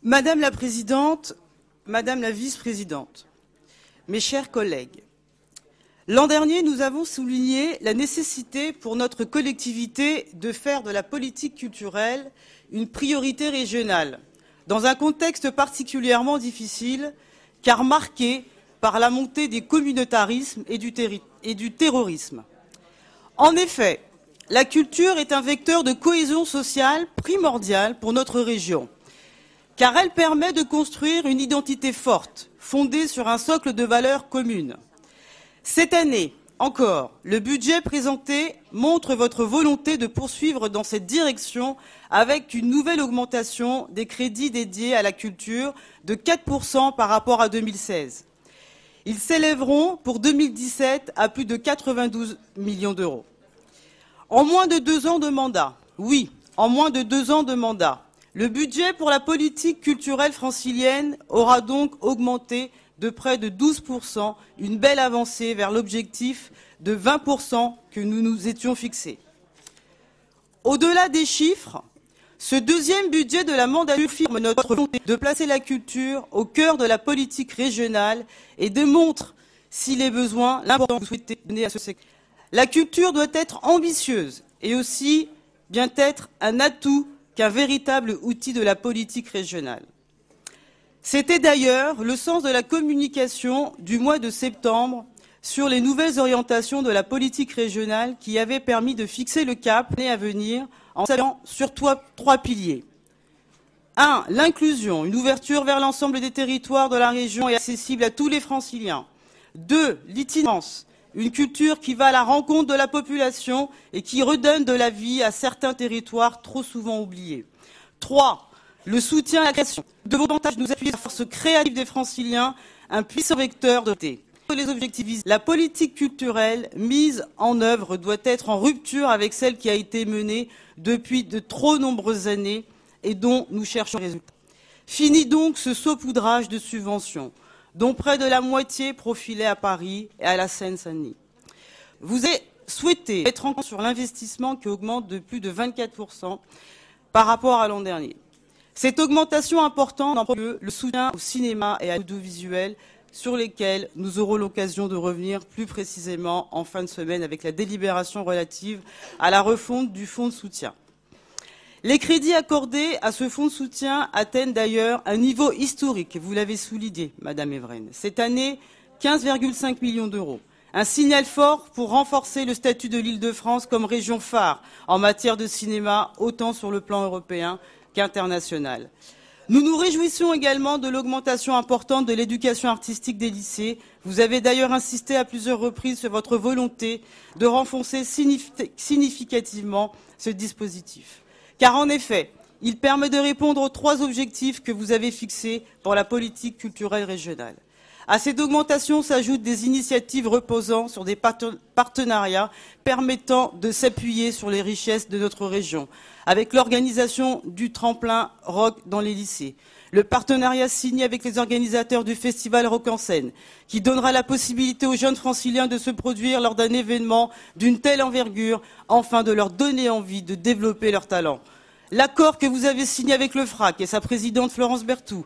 Madame la Présidente, Madame la Vice-présidente, mes chers collègues, l'an dernier, nous avons souligné la nécessité pour notre collectivité de faire de la politique culturelle une priorité régionale, dans un contexte particulièrement difficile, car marqué par la montée des communautarismes et du terrorisme. En effet, la culture est un vecteur de cohésion sociale primordial pour notre région, car elle permet de construire une identité forte, fondée sur un socle de valeurs communes. Cette année, encore, le budget présenté montre votre volonté de poursuivre dans cette direction avec une nouvelle augmentation des crédits dédiés à la culture de 4% par rapport à 2016. Ils s'élèveront pour 2017 à plus de 92 millions d'euros. En moins de 2 ans de mandat, oui, en moins de 2 ans de mandat, le budget pour la politique culturelle francilienne aura donc augmenté de près de 12%, une belle avancée vers l'objectif de 20% que nous nous étions fixés. Au-delà des chiffres, ce deuxième budget de la mandature confirme notre volonté de placer la culture au cœur de la politique régionale et démontre, s'il est besoin, l'importance que vous souhaitez donner à ce secteur. La culture doit être ambitieuse et aussi bien être un atout qu'un véritable outil de la politique régionale. C'était d'ailleurs le sens de la communication du mois de septembre sur les nouvelles orientations de la politique régionale qui avait permis de fixer le cap à venir en s'appuyant sur 3 piliers. 1. L'inclusion, une ouverture vers l'ensemble des territoires de la région et accessible à tous les franciliens. 2. L'itinérance, une culture qui va à la rencontre de la population et qui redonne de la vie à certains territoires trop souvent oubliés. 3. Le soutien à la création. Nous devons davantage nous appuyer sur la force créative des franciliens, un puissant vecteur de les objectifs visés. La politique culturelle mise en œuvre doit être en rupture avec celle qui a été menée depuis de trop nombreuses années et dont nous cherchons les résultats. Fini donc ce saupoudrage de subventions, dont près de la moitié profilait à Paris et à la Seine-Saint-Denis. Vous avez souhaité mettre en compte sur l'investissement qui augmente de plus de 24% par rapport à l'an dernier. Cette augmentation importante en premier lieu le soutien au cinéma et à l'audiovisuel sur lesquels nous aurons l'occasion de revenir plus précisément en fin de semaine avec la délibération relative à la refonte du fonds de soutien. Les crédits accordés à ce fonds de soutien atteignent d'ailleurs un niveau historique, vous l'avez souligné, Madame Evren. Cette année, 15,5 millions d'euros. Un signal fort pour renforcer le statut de l'Île-de-France comme région phare en matière de cinéma, autant sur le plan européen qu'international. Nous nous réjouissons également de l'augmentation importante de l'éducation artistique des lycées. Vous avez d'ailleurs insisté à plusieurs reprises sur votre volonté de renforcer significativement ce dispositif. Car en effet, il permet de répondre aux 3 objectifs que vous avez fixés pour la politique culturelle régionale. À cette augmentation s'ajoutent des initiatives reposant sur des partenariats permettant de s'appuyer sur les richesses de notre région, avec l'organisation du tremplin rock dans les lycées, le partenariat signé avec les organisateurs du festival Rock en Seine, qui donnera la possibilité aux jeunes franciliens de se produire lors d'un événement d'une telle envergure, afin de leur donner envie de développer leurs talents. L'accord que vous avez signé avec le FRAC et sa présidente Florence Berthoud,